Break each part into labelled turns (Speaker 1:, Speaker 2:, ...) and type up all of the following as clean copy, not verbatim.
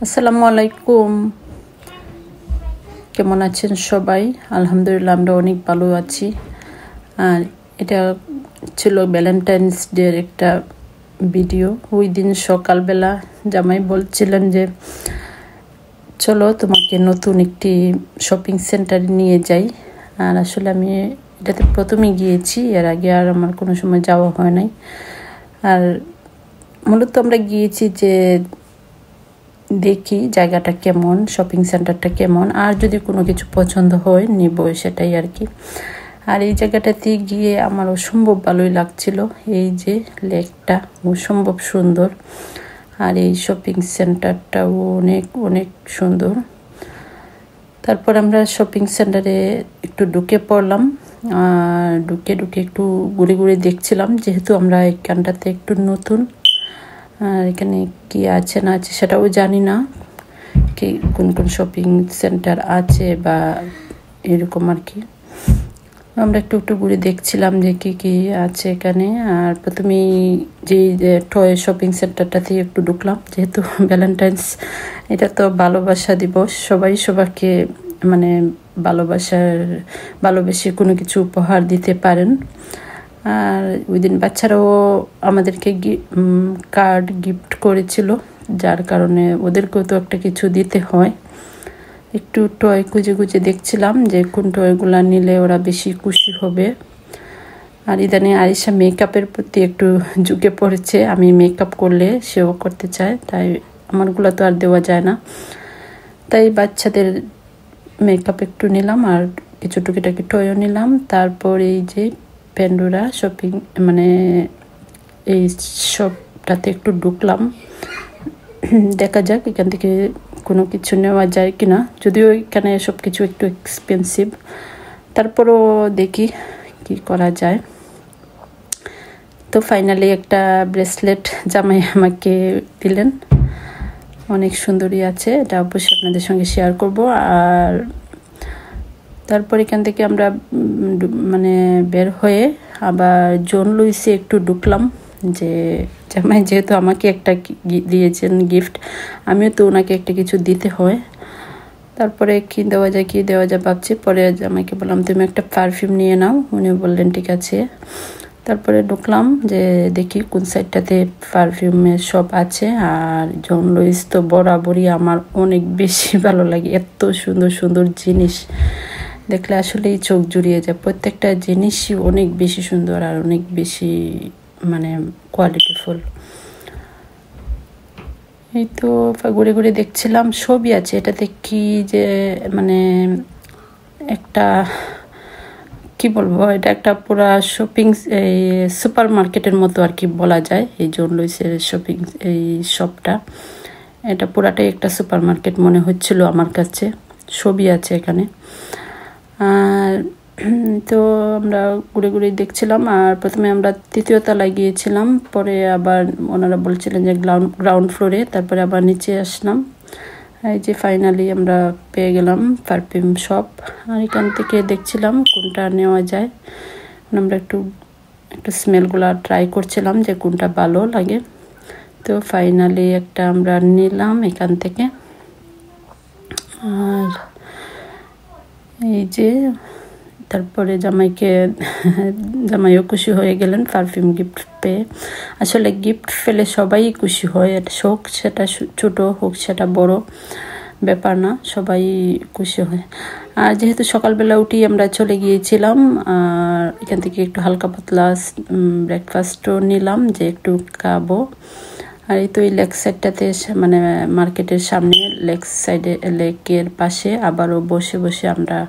Speaker 1: আসসালামু আলাইকুম। কেমন আছেন সবাই? আলহামদুলিল্লাহ আমরা অনেক ভালো আছি। আর এটা ছিল ভ্যালেন্টাইন্স ডের একটা ভিডিও। ওই দিন সকালবেলা জামাই বলছিলেন যে চলো তোমাকে নতুন একটি শপিং সেন্টারে নিয়ে যাই। আর আসলে আমি এটাতে প্রথমে গিয়েছি, এর আগে আর আমার কোনো সময় যাওয়া হয় নাই। আর মূলত আমরা গিয়েছি যে দেখি জায়গাটা কেমন, শপিং সেন্টারটা কেমন, আর যদি কোনো কিছু পছন্দ হয় নিব, সেটাই আর কি। আর এই জায়গাটাতে গিয়ে আমার অসম্ভব ভালোই লাগছিল। এই যে লেকটা অসম্ভব সুন্দর, আর এই শপিং সেন্টারটাও অনেক অনেক সুন্দর। তারপর আমরা শপিং সেন্টারে একটু ঢুকে পড়লাম। আর ঢুকে একটু ঘুরে ঘুরে দেখছিলাম, যেহেতু আমরা এখানটাতে একটু নতুন। আর এখানে কি আছে না আছে সেটাও জানি না, কি কোন কোন শপিং সেন্টার আছে বা এরকম আর কি। আমরা একটু ঘুরে দেখছিলাম যে কি কি আছে এখানে। আর প্রথমেই যে টয় শপিং সেন্টারটা থেকে একটু ঢুকলাম, যেহেতু ভ্যালেন্টাইন্স, এটা তো ভালোবাসা দিবস, সবাই সবাইকে মানে ভালোবেসে কোনো কিছু উপহার দিতে পারেন। আর ওই দিন বাচ্চারাও আমাদেরকে কার্ড গিফট করেছিল, যার কারণে ওদেরকেও তো একটা কিছু দিতে হয়। একটু টয় খুঁজে দেখছিলাম যে কোন টয়গুলো নিলে ওরা বেশি খুশি হবে। আর ইদানিং আরিশা মেকআপের প্রতি একটু ঝুঁকে পড়েছে। আমি মেকআপ করলে সেও করতে চায়, তাই আমারগুলো তো আর দেওয়া যায় না। তাই বাচ্চাদের মেকআপ একটু নিলাম, আর কিছু টুকিটাকি টয়ও নিলাম। তারপর এই যে প্যান্ডোরা শপিং মানে এই শপটাতে একটু ঢুকলাম, দেখা যাক এখান থেকে কোনো কিছু নেওয়া যায় কিনা। যদিও এখানে সব কিছু একটু এক্সপেন্সিভ, তারপরও দেখি কি করা যায়। তো ফাইনালি একটা ব্রেসলেট জামাই আমাকে দিলেন, অনেক সুন্দরই আছে, এটা অবশ্যই আপনাদের সঙ্গে শেয়ার করব। আর তারপর এখান থেকে আমরা মানে বের হয়ে আবার জন লুইসে একটু ঢুকলাম, যে জামাই যেহেতু আমাকে একটা দিয়েছেন গিফট, আমিও তো ওনাকে একটা কিছু দিতে হয়। তারপরে কি দেওয়া যায় ভাবছি। পরে জামাইকে বললাম তুমি একটা পারফিউম নিয়ে নাও, উনি বললেন ঠিক আছে। তারপরে ঢুকলাম যে দেখি কোন সাইডটাতে পারফিউমের শপ আছে। আর জন লুইস তো বরাবরই আমার অনেক বেশি ভালো লাগে, এত সুন্দর সুন্দর জিনিস দেখলে আসলেই চোখ জুড়িয়ে যায়। প্রত্যেকটা জিনিসই অনেক বেশি সুন্দর আর অনেক বেশি মানে কোয়ালিটিফুল। এই তো ঘুরে দেখছিলাম, সবই আছে এটাতে। কি যে মানে একটা কি বলবো, এটা একটা পুরা শপিং এই সুপার মার্কেটের মতো আর কি বলা যায়। এই জন লুইসের শপিং এই শপটা, এটা পুরাটাই একটা সুপার মার্কেট মনে হচ্ছিল আমার কাছে। সবই আছে এখানে। আর তো আমরা ঘুরে দেখছিলাম। আর প্রথমে আমরা তৃতীয় তলায় গিয়েছিলাম, পরে আবার ওনারা বলছিলেন যে গ্রাউন্ড ফ্লোরে, তারপরে আবার নিচে আসলাম। এই যে ফাইনালি আমরা পেয়ে গেলাম পারফিউম শপ। আর এখান থেকে দেখছিলাম কোনটা নেওয়া যায়। আমরা একটু স্মেলগুলো ট্রাই করছিলাম যে কোনটা ভালো লাগে। তো ফাইনালি একটা আমরা নিলাম এখান থেকে। আর এই যে তারপরে জামাইও খুশি হয়ে গেলেন পারফিউম গিফট পেয়ে। আসলে গিফট পেলে সবাই খুশি হয়, এটা হোক সেটা ছোট হোক সেটা বড় ব্যাপার না, সবাই খুশি হয়। আর যেহেতু সকালবেলা উঠি আমরা চলে গিয়েছিলাম, আর এখান থেকে একটু হালকা পাতলা ব্রেকফাস্টও নিলাম যে একটু খাবো। আর এই তো এই লেক সাইডটাতে মানে মার্কেটের সামনে লেকের পাশে আবারও বসে আমরা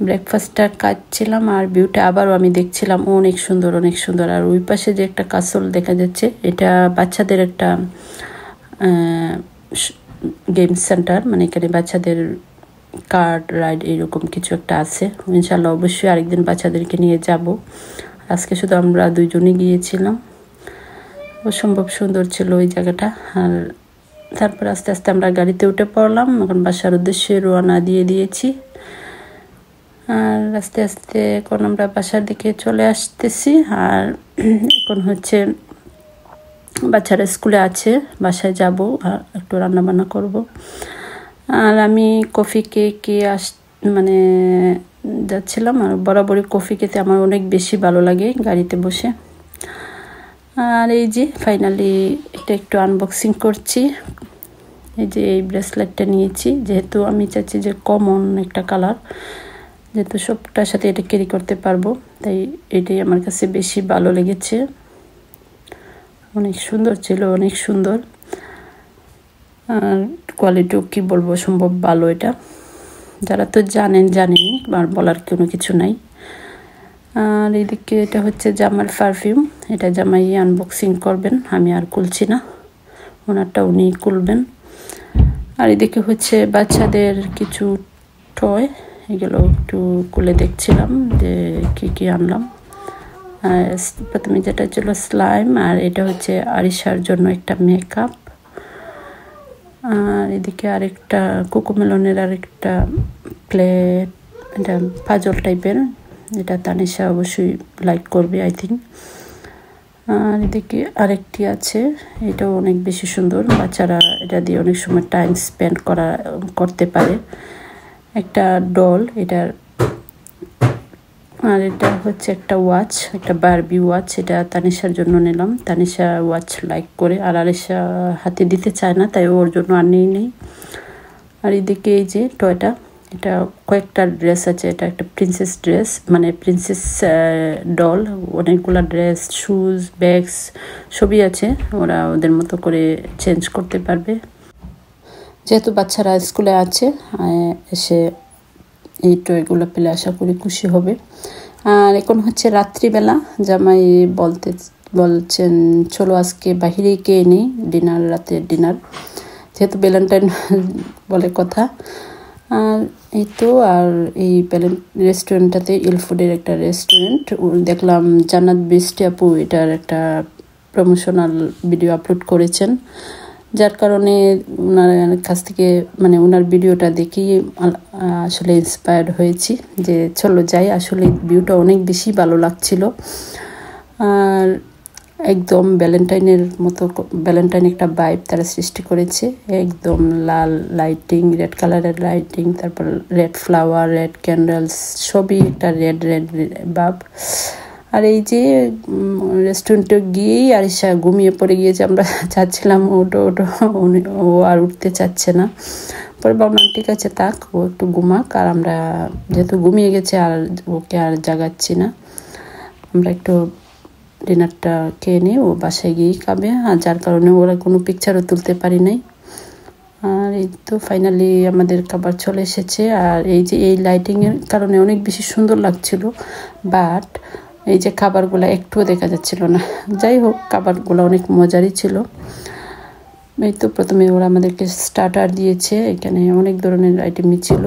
Speaker 1: ব্রেকফাস্টটা খাচ্ছিলাম। আর ভিউটা আবারও আমি দেখছিলাম, অনেক সুন্দর। আর ওই পাশে যে একটা কাসল দেখা যাচ্ছে, এটা বাচ্চাদের একটা গেম সেন্টার, মানে এখানে বাচ্চাদের কার্ড রাইড এরকম কিছু একটা আছে। ইনশাল্লাহ অবশ্যই আরেকদিন বাচ্চাদেরকে নিয়ে যাব। আজকে শুধু আমরা দুইজনই গিয়েছিলাম। অসম্ভব সুন্দর ছিল ওই জায়গাটা। আর তারপর আস্তে আস্তে আমরা গাড়িতে উঠে পড়লাম, এখন বাসার উদ্দেশ্যে রওনা দিয়েছি। আর আস্তে আস্তে এখন আমরা বাসার দিকে চলে আসতেছি। আর এখন হচ্ছে বাচ্চারা স্কুলে আছে, বাসায় যাব আর একটু রান্নাবান্না করব। আর আমি কফি খেয়ে মানে যাচ্ছিলাম। আর বরাবরই কফি খেতে আমার অনেক বেশি ভালো লাগে গাড়িতে বসে। আর এই যে ফাইনালি এটা একটু আনবক্সিং করছি। এই যে এই ব্রেসলেটটা নিয়েছি, যেহেতু আমি চাচ্ছি যে কমন একটা কালার, যেহেতু সবটার সাথে এটা ক্যারি করতে পারবো, তাই এটাই আমার কাছে বেশি ভালো লেগেছে। অনেক সুন্দর ছিল, অনেক সুন্দর। আর কোয়ালিটিও কি বলবো, সম্ভব ভালো। এটা যারা তো জানেনি, আর বলার কোনো কিছু নাই। আর এদিকে এটা হচ্ছে জামার পারফিউম, এটা জামাই আনবক্সিং করবেন, আমি আর খুলছি না, ওনারটা উনি খুলবেন। আর এদিকে হচ্ছে বাচ্চাদের কিছু টয়, এগুলো একটু খুলে দেখছিলাম যে কি আনলাম। প্রথমে যেটা ছিল স্লাইম, আর এটা হচ্ছে আরিশার জন্য একটা মেকআপ। আর এদিকে আরেকটা কোকোমেলনের আরেকটা প্লেট, এটা পাজল টাইপের, এটা তানিশা অবশ্যই লাইক করবে আই থিঙ্ক। আর এদিকে আরেকটি আছে, এটাও অনেক বেশি সুন্দর, বাচ্চারা এটা দিয়ে অনেক সময় টাইম স্পেন্ড করতে পারে। একটা ডল এটার। আর এটা হচ্ছে একটা ওয়াচ, একটা বারবি ওয়াচ, এটা তানিশার জন্য নিলাম। তানিশা ওয়াচ লাইক করে, আর আরিশা হাতে দিতে চায় না, তাই ওর জন্য আর নেই। আর এদিকে এই যে টয়টা, এটা কয়েকটা ড্রেস আছে, এটা একটা প্রিন্সেস ড্রেস, মানে প্রিন্সেস ডল, অনেকগুলা ড্রেস, শুজ, ব্যাগস সবই আছে, ওরা ওদের মতো করে চেঞ্জ করতে পারবে। যেহেতু বাচ্চারা স্কুলে আছে, এসে এই টয়গুলো পেলে আশা করি খুশি হবে। আর এখন হচ্ছে রাত্রিবেলা, জামাই বলছেন চলো আজকে বাহিরেই খেয়ে নিই ডিনার, রাতের ডিনার, যেহেতু ভ্যালেন্টাইন বলে কথা। আর এই তো, আর এই রেস্টুরেন্টটাতে ইলফুডের একটা রেস্টুরেন্ট দেখলাম, জান্নাত বৃষ্টি আপু এটার একটা প্রমোশনাল ভিডিও আপলোড করেছেন, যার কারণে ওনার কাছ থেকে মানে ওনার ভিডিওটা দেখেই আসলে ইন্সপায়ার্ড হয়েছি যে চলো যাই। আসলে ভিউটা অনেক বেশি ভালো লাগছিল। আর একদম ভ্যালেন্টাইনের মতো, ভ্যালেন্টাইন একটা ভাইব তারা সৃষ্টি করেছে, একদম লাল লাইটিং, রেড কালারের লাইটিং, তারপর রেড ফ্লাওয়ার, রেড ক্যান্ডেলস, সবই একটা রেড ভাব। আর এই যে রেস্টুরেন্টে গিয়েই আরিশা ঘুমিয়ে পড়ে গিয়েছে, আমরা চাচ্ছিলাম ওটো ও আর উঠতে চাচ্ছে না। পরে ভাবলাম ঠিক আছে থাক, ও একটু ঘুমাক, আর আমরা যেহেতু ঘুমিয়ে গেছে আর ওকে আর জাগাচ্ছি না, আমরা একটু ডিনারটা খেয়ে নিই, ও বাসায় গিয়েই খাবে। আর যার কারণে ওরা কোনো পিকচারও তুলতে পারি নাই। আর এই তো ফাইনালি আমাদের খাবার চলে এসেছে। আর এই যে এই লাইটিংয়ের কারণে অনেক বেশি সুন্দর লাগছিল, বাট এই যে খাবারগুলো একটুও দেখা যাচ্ছিল না। যাই হোক, খাবারগুলো অনেক মজারই ছিল। এই তো প্রথমে ওরা আমাদেরকে স্টার্টার দিয়েছে, এখানে অনেক ধরনের আইটেমই ছিল।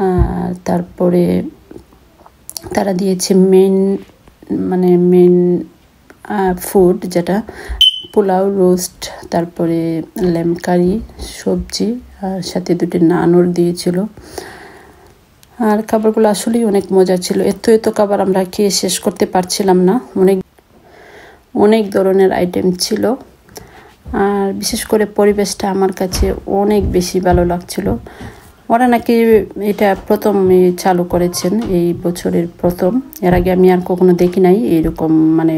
Speaker 1: আর তারপরে তারা দিয়েছে মেন ফুড, যেটা পোলাও, রোস্ট, তারপরে ল্যাম্ব কারি, সবজি, আর সাথে দুটি নানও দিয়েছিল। আর খাবারগুলো আসলেই অনেক মজা ছিল। এত খাবার আমরা খেয়ে শেষ করতে পারছিলাম না, অনেক ধরনের আইটেম ছিল। আর বিশেষ করে পরিবেশটা আমার কাছে অনেক বেশি ভালো লাগছিল। ওরা নাকি এটা প্রথম চালু করেছেন, এই বছরের প্রথম, এর আগে আমি আর কখনো দেখি নাই এইরকম মানে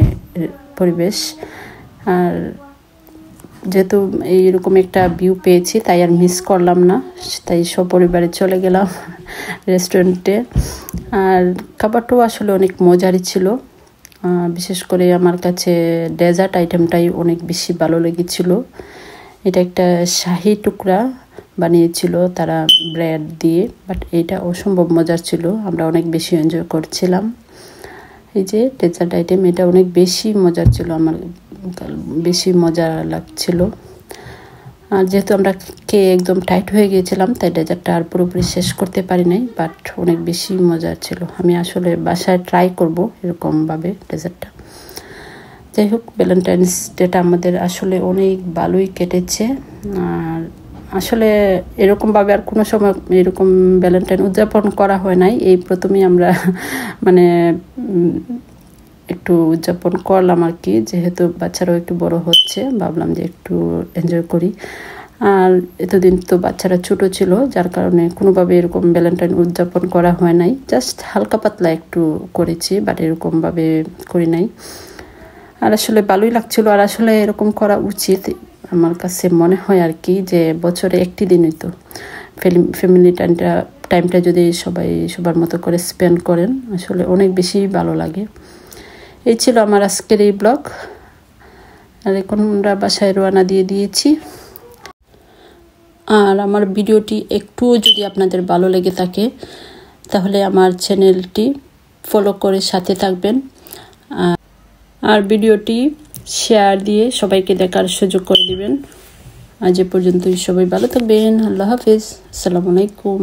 Speaker 1: পরিবেশ। আর যেহেতু এইরকম একটা ভিউ পেয়েছি, তাই আর মিস করলাম না, তাই সপরিবারে চলে গেলাম রেস্টুরেন্টে। আর খাবারটাও আসলে অনেক মজারই ছিল। বিশেষ করে আমার কাছে ডেজার্ট আইটেমটাই অনেক বেশি ভালো লেগেছিল। এটা একটা শাহি টুকরা বানিয়েছিল তারা ব্রেড দিয়ে, বাট এটা অসম্ভব মজার ছিল, আমরা অনেক বেশি এনজয় করছিলাম। এই যে ডেজার্ট আইটেম, এটা অনেক বেশি মজার ছিল, আমার বেশি মজা লাগছিল। আর যেহেতু আমরা খেয়ে একদম টাইট হয়ে গিয়েছিলাম, তাই ডেজার্টটা আর পুরোপুরি শেষ করতে পারি নাই, বাট অনেক বেশি মজার ছিল। আমি আসলে বাসায় ট্রাই করব এরকমভাবে ডেজার্টটা। যাই হোক, ভ্যালেন্টাইন্স ডেটা আমাদের আসলে অনেক ভালোই কেটেছে। আর আসলে এরকমভাবে আর কোনো সময় এরকম ভ্যালেন্টাইন উদযাপন করা হয় নাই, এই প্রথমেই আমরা মানে একটু উদযাপন করলাম আর কি, যেহেতু বাচ্চারাও একটু বড় হচ্ছে, ভাবলাম যে একটু এনজয় করি। আর এতদিন তো বাচ্চারা ছোট ছিল, যার কারণে কোনোভাবে এরকম ভ্যালেন্টাইন উদযাপন করা হয় নাই, জাস্ট হালকা পাতলা একটু করেছি, বাট এরকমভাবে করি নাই। আর আসলে ভালোই লাগছিল, আর আসলে এরকম করা উচিত আমার কাছে মনে হয় আর কি, যে বছরে একটি দিনই তো ফ্যামিলি টাইমটা যদি সবাই সবার মতো করে স্পেন্ড করেন, আসলে অনেক বেশি ভালো লাগে। এই ছিল আমার আজকের এই ব্লগ। আর এখন আমরা বাসায় রওনা দিয়ে দিয়েছি। আর আমার ভিডিওটি একটুও যদি আপনাদের ভালো লেগে থাকে, তাহলে আমার চ্যানেলটি ফলো করে সাথে থাকবেন, আর ভিডিওটি শেয়ার দিয়ে সবাইকে দেখার সুযোগ করে দিবেন। আজ এ পর্যন্তই, সবাই ভালো থাকবেন। আল্লাহ হাফেজ, আসসালামু আলাইকুম।